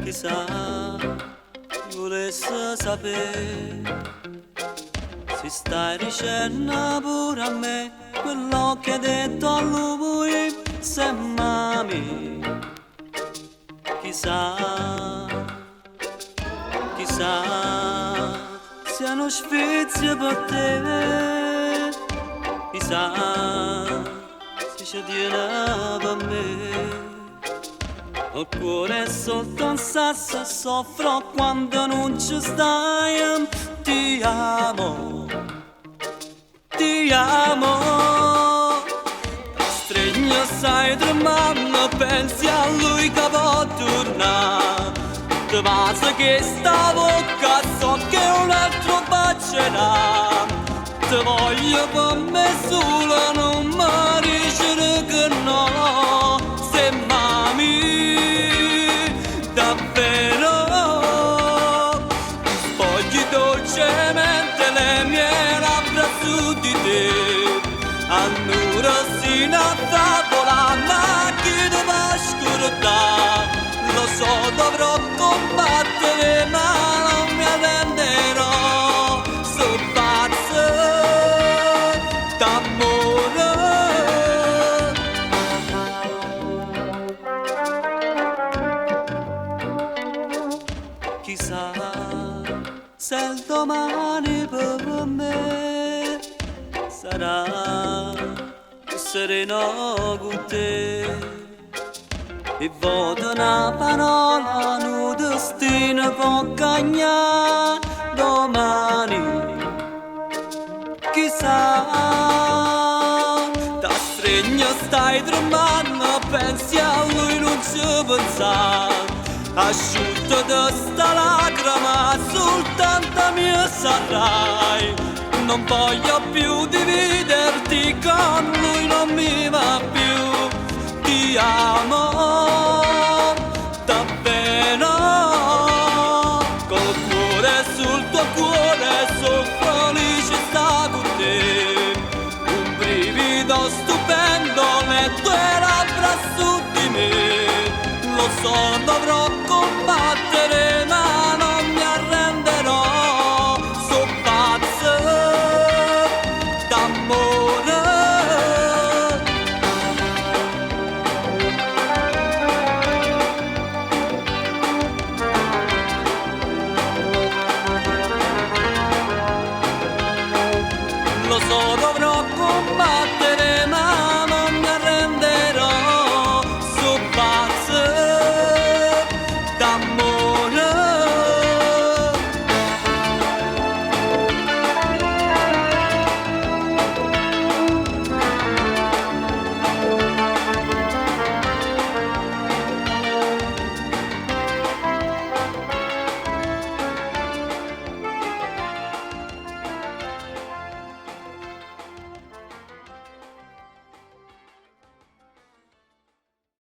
Chissà, volesse sapere se stai dicendo pure a me quello che hai detto a lui, se mami. Chissà, chissà, siano sfizi per te. Chissà, se ci tiene per me. Il cuore è sotto un sasso, soffro quando non ci stai. Ti amo, ti amo. Stregno sai tremando, pensi a lui che può tornare. Ti basta che sta bocca, so che un altro bacerà. Ti voglio per me sola, non mi dici che no. Se mami, davvero, spogli dolcemente le mie labbra su di te. Annura si una favola, ma chi deve scordare? Lo so, dovrò combattere, ma non mi arrenderò. Sono pazzo d'amore. Chissà se il domani per me sarà sereno con te. E voto una parola, un destino può cagnare domani. Chissà, da stregno stai tremando, pensi a lui non ci pensare. Asciutto da sta lacrima, soltanto mia sarai. Non voglio più dividerti, con lui non mi va più. Ti amo davvero, col cuore sul tuo cuore, sono felice sta con te. Un brivido stupendo, le tue labbra su di me. Lo so, dovrò combattere,